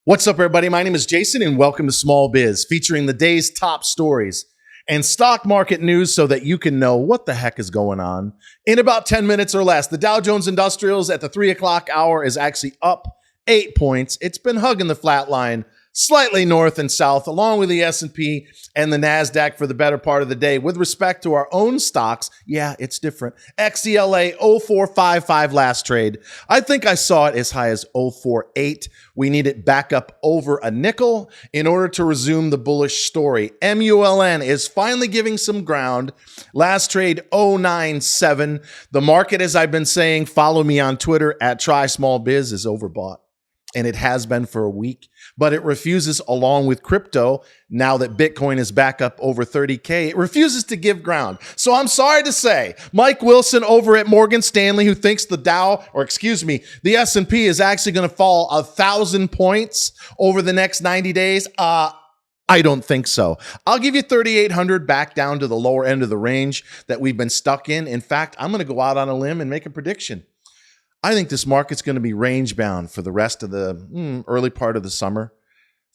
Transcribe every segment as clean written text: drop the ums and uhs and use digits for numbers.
What's up, everybody? My name is Jason, and welcome to Small Biz, featuring the day's top stories and stock market news so that you can know what the heck is going on in about 10 minutes or less. The Dow Jones Industrials at the 3 o'clock hour is actually up 8 points. It's been hugging the flat line slightly north and south, along with the S&P and the NASDAQ for the better part of the day. With respect to our own stocks, yeah, it's different. XELA 0455 last trade. I think I saw it as high as 048. We need it back up over a nickel in order to resume the bullish story. MULN is finally giving some ground. Last trade 097. The market, as I've been saying, follow me on Twitter at TrySmallBiz, is overbought. And it has been for a week, but it refuses, along with crypto, now that Bitcoin is back up over 30K, it refuses to give ground. So I'm sorry to say, Mike Wilson over at Morgan Stanley, who thinks the the S&P is actually going to fall 1,000 points over the next 90 days. I don't think so. I'll give you 3,800 back down to the lower end of the range that we've been stuck in. In fact, I'm going to go out on a limb and make a prediction. I think this market's going to be range bound for the rest of the early part of the summer.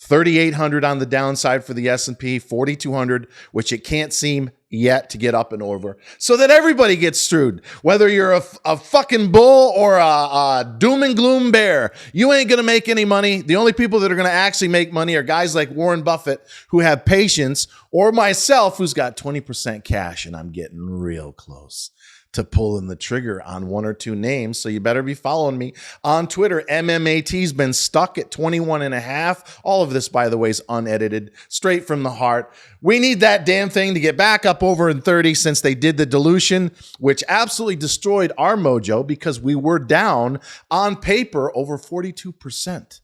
3,800 on the downside for the S&P, 4,200, which it can't seem yet to get up and over, so that everybody gets screwed. Whether you're a fucking bull or a doom and gloom bear, you ain't going to make any money. The only people that are going to actually make money are guys like Warren Buffett, who have patience, or myself, who's got 20% cash, and I'm getting real close to pulling the trigger on one or two names. So you better be following me on Twitter. MMAT's been stuck at 21.5. All of this, by the way, is unedited, straight from the heart. We need that damn thing to get back up over in 30 since they did the dilution, which absolutely destroyed our mojo because we were down on paper over 42%.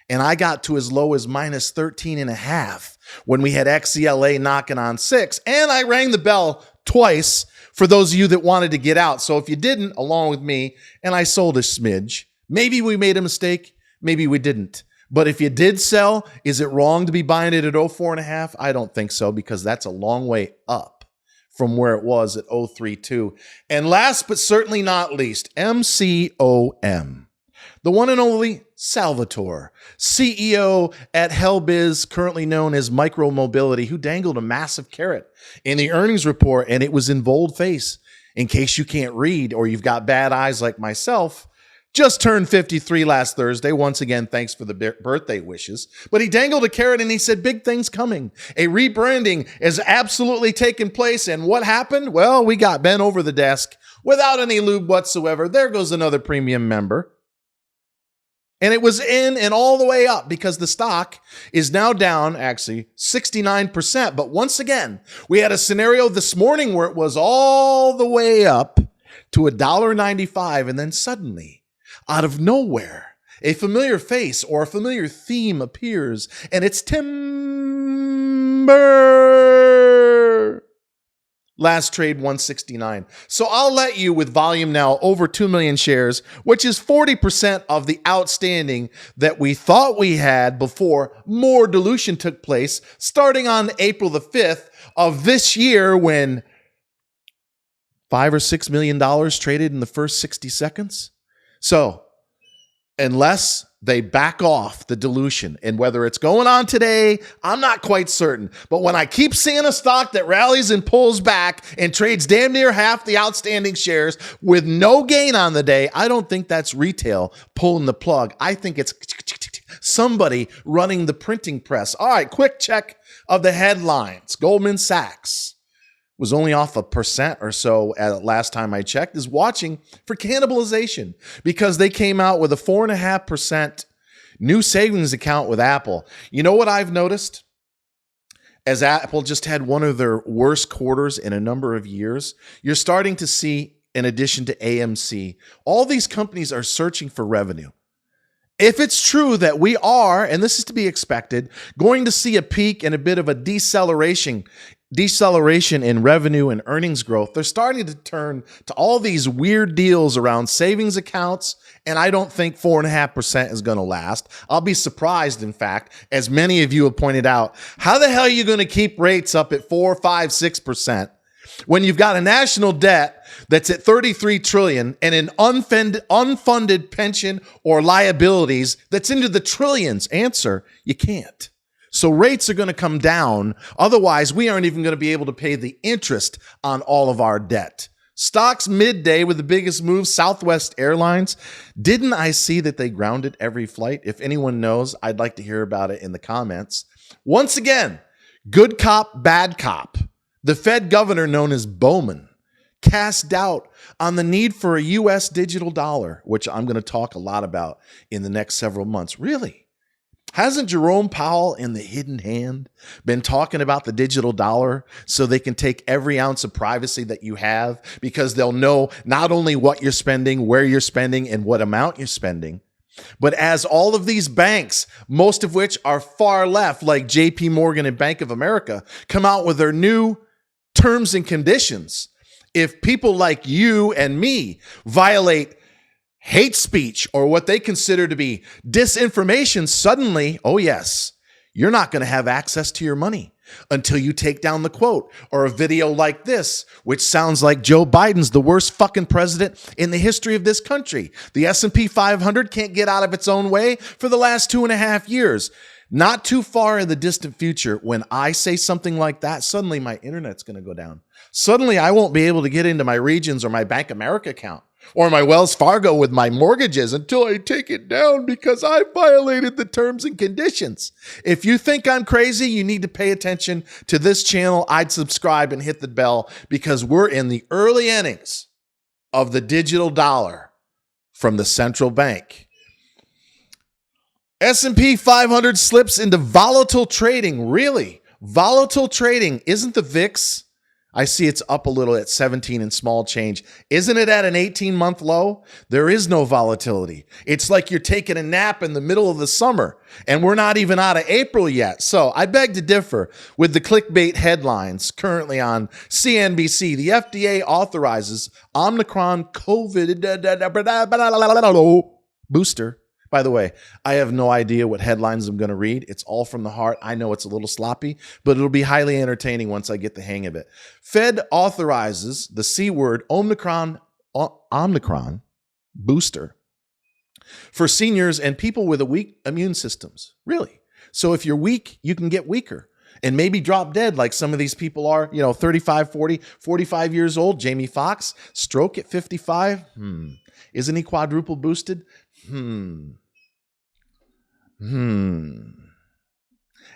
And I got to as low as minus 13.5 when we had XELA knocking on 6. And I rang the bell twice for those of you that wanted to get out. So if you didn't, along with me, and I sold a smidge, maybe we made a mistake, maybe we didn't. But if you did sell, is it wrong to be buying it at 04.5? I don't think so, because that's a long way up from where it was at 032. And last but certainly not least, MCOM. The one and only Salvatore, CEO at Hellbiz, currently known as Micromobility, who dangled a massive carrot in the earnings report, and it was in boldface. In case you can't read or you've got bad eyes like myself, just turned 53 last Thursday. Once again, thanks for the birthday wishes. But he dangled a carrot and he said, big things coming. A rebranding is absolutely taking place. And what happened? Well, we got bent over the desk without any lube whatsoever. There goes another premium member. And it was in and all the way up because the stock is now down actually 69%. But once again, we had a scenario this morning where it was all the way up to $1.95. And then suddenly, out of nowhere, a familiar face or a familiar theme appears, and it's timber. Last trade 169. So I'll let you, with volume now over 2 million shares, which is 40% of the outstanding that we thought we had before more dilution took place, starting on April the 5th of this year, when $5 or $6 million traded in the first 60 seconds. So unless they back off the dilution, and whether it's going on today, I'm not quite certain. But when I keep seeing a stock that rallies and pulls back and trades damn near half the outstanding shares with no gain on the day, I don't think that's retail pulling the plug. I think it's somebody running the printing press. All right, quick check of the headlines. Goldman Sachs was only off 1% or so at last time I checked, is watching for cannibalization because they came out with a 4.5% new savings account with Apple. You know what I've noticed? As Apple just had one of their worst quarters in a number of years, you're starting to see, in addition to AMC, all these companies are searching for revenue. If it's true that we are, and this is to be expected, going to see a peak and a bit of a deceleration in revenue and earnings growth, they're starting to turn to all these weird deals around savings accounts, and I don't think 4.5% is going to last. I'll be surprised, in fact, as many of you have pointed out, how the hell are you going to keep rates up at 4, 5, 6% When you've got a national debt that's at 33 trillion and an unfunded pension or liabilities that's into the trillions? Answer, you can't. So rates are going to come down. Otherwise, we aren't even going to be able to pay the interest on all of our debt. Stocks midday with the biggest move, Southwest Airlines. Didn't I see that they grounded every flight? If anyone knows, I'd like to hear about it in the comments. Once again, good cop, bad cop. The Fed governor, known as Bowman, cast doubt on the need for a U.S. digital dollar, which I'm going to talk a lot about in the next several months. Really? Hasn't Jerome Powell in the hidden hand been talking about the digital dollar so they can take every ounce of privacy that you have, because they'll know not only what you're spending, where you're spending, and what amount you're spending, but as all of these banks, most of which are far left, like JP Morgan and Bank of America, come out with their new terms and conditions, if people like you and me violate hate speech or what they consider to be disinformation, suddenly, oh yes, you're not going to have access to your money until you take down the quote or a video like this, which sounds like Joe Biden's the worst fucking president in the history of this country. The S&P 500 can't get out of its own way for the last 2.5 years. Not too far in the distant future, when I say something like that, suddenly my internet's going to go down. Suddenly I won't be able to get into my Regions or my Bank America account or my Wells Fargo with my mortgages until I take it down because I violated the terms and conditions. If you think I'm crazy, you need to pay attention to this channel. I'd subscribe and hit the bell, because we're in the early innings of the digital dollar from the central bank. S&P 500 slips into volatile trading. Really? Volatile trading. Isn't the VIX? I see it's up a little at 17 and small change. Isn't it at an 18-month low? There is no volatility. It's like you're taking a nap in the middle of the summer, and we're not even out of April yet. So I beg to differ with the clickbait headlines currently on CNBC. The FDA authorizes Omicron COVID booster. By the way, I have no idea what headlines I'm going to read. It's all from the heart. I know it's a little sloppy, but it'll be highly entertaining once I get the hang of it. Fed authorizes the C word Omicron booster for seniors and people with a weak immune systems. Really? So if you're weak, you can get weaker and maybe drop dead like some of these people are, 35, 40, 45 years old. Jamie Foxx, stroke at 55. Isn't he quadruple boosted? And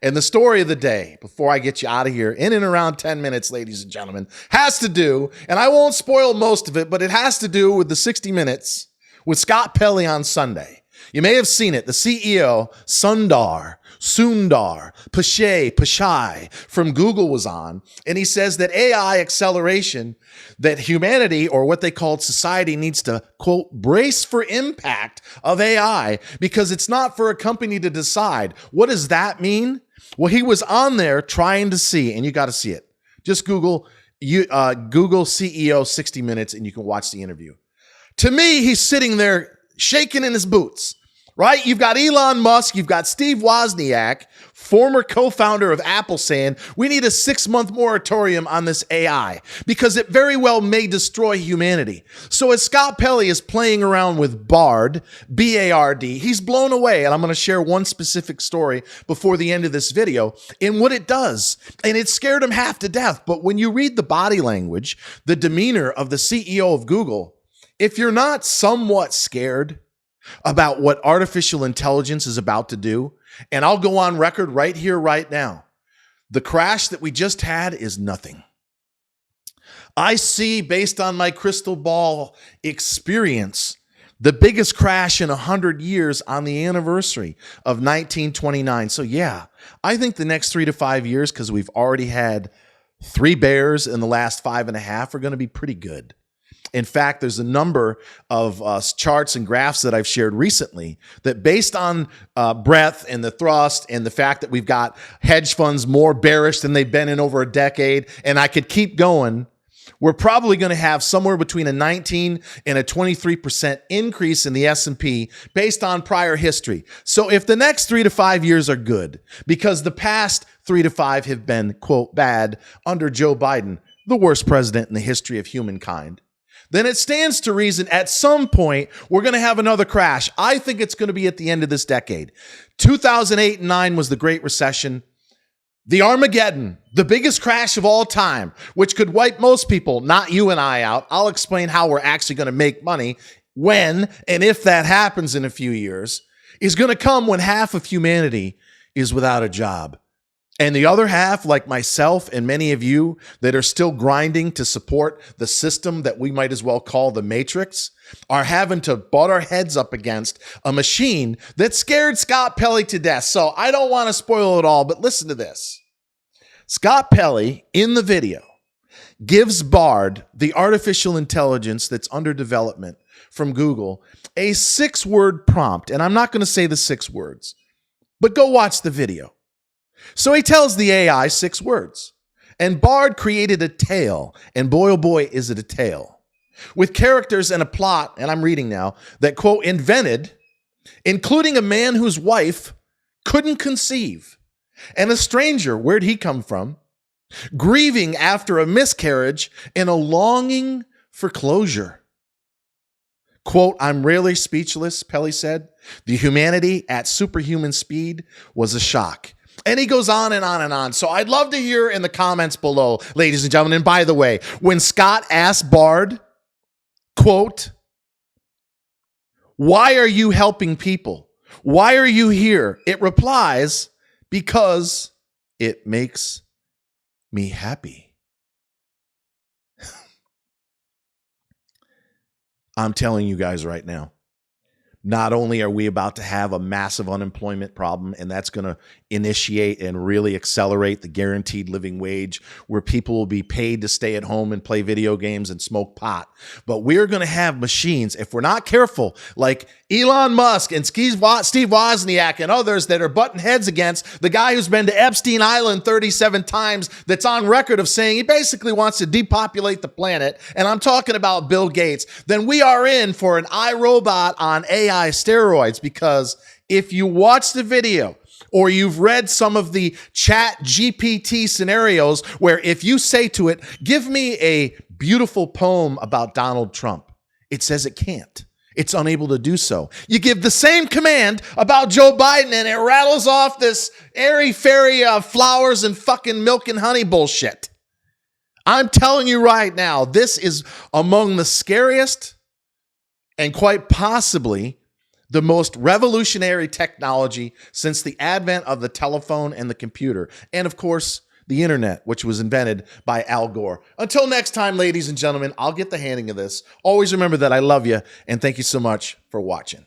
the story of the day, before I get you out of here, in and around 10 minutes, ladies and gentlemen, has to do, and I won't spoil most of it, but it has to do with the 60 Minutes with Scott Pelley on Sunday. You may have seen it. The CEO, Sundar Pichai from Google was on, and he says that AI acceleration, that humanity, or what they called society, needs to, quote, brace for impact of AI, because it's not for a company to decide. What does that mean? Well, he was on there trying to see, and you got to see it. Just Google CEO 60 Minutes, and you can watch the interview. To me, he's sitting there shaking in his boots, right? You've got Elon Musk, you've got Steve Wozniak, former co-founder of Apple, saying we need a 6-month moratorium on this AI because it very well may destroy humanity. So as Scott Pelley is playing around with Bard, B-A-R-D, he's blown away. And I'm going to share one specific story before the end of this video in what it does. And it scared him half to death. But when you read the body language, the demeanor of the CEO of Google, if you're not somewhat scared about what artificial intelligence is about to do, and I'll go on record right here, right now, the crash that we just had is nothing. I see, based on my crystal ball experience, the biggest crash in 100 years on the anniversary of 1929. So yeah, I think the next 3 to 5 years, because we've already had 3 bears in the last 5.5, are going to be pretty good. In fact, there's a number of charts and graphs that I've shared recently that, based on breadth and the thrust and the fact that we've got hedge funds more bearish than they've been in over a decade, and I could keep going, we're probably going to have somewhere between a 19 and a 23% increase in the S&P based on prior history. So if the next 3 to 5 years are good, because the past 3 to 5 have been, quote, bad under Joe Biden, the worst president in the history of humankind, then it stands to reason at some point we're going to have another crash. I think it's going to be at the end of this decade. 2008 and 9 was the Great Recession. The Armageddon, the biggest crash of all time, which could wipe most people, not you and I, out. I'll explain how we're actually going to make money when and if that happens in a few years, is going to come when half of humanity is without a job. And the other half, like myself and many of you that are still grinding to support the system that we might as well call the Matrix, are having to butt our heads up against a machine that scared Scott Pelley to death. So I don't want to spoil it all, but listen to this. Scott Pelley, in the video, gives Bard, the artificial intelligence that's under development from Google, a 6-word prompt. And I'm not going to say the 6 words, but go watch the video. So he tells the AI 6 words, and Bard created a tale, and boy, oh boy, is it a tale, with characters and a plot, and I'm reading now, that, quote, invented, including a man whose wife couldn't conceive, and a stranger, where'd he come from, grieving after a miscarriage and a longing for closure. Quote, I'm rarely speechless, Pelley said. The humanity at superhuman speed was a shock. And he goes on and on and on. So I'd love to hear in the comments below, ladies and gentlemen. And by the way, when Scott asked Bard, quote, why are you helping people? Why are you here? It replies, because it makes me happy. I'm telling you guys right now, not only are we about to have a massive unemployment problem, and that's going to initiate and really accelerate the guaranteed living wage, where people will be paid to stay at home and play video games and smoke pot, but we're going to have machines, if we're not careful, like Elon Musk and Steve Wozniak and others that are butting heads against the guy who's been to Epstein Island 37 times, that's on record of saying he basically wants to depopulate the planet, and I'm talking about Bill Gates, then we are in for an iRobot on AI steroids. Because if you watch the video or you've read some of the chat GPT scenarios where if you say to it, give me a beautiful poem about Donald Trump, it says it can't. It's unable to do so. You give the same command about Joe Biden and it rattles off this airy-fairy flowers and fucking milk and honey bullshit. I'm telling you right now, this is among the scariest and quite possibly the most revolutionary technology since the advent of the telephone and the computer. And of course, the internet, which was invented by Al Gore. Until next time, ladies and gentlemen, I'll get the handing of this. Always remember that I love you, and thank you so much for watching.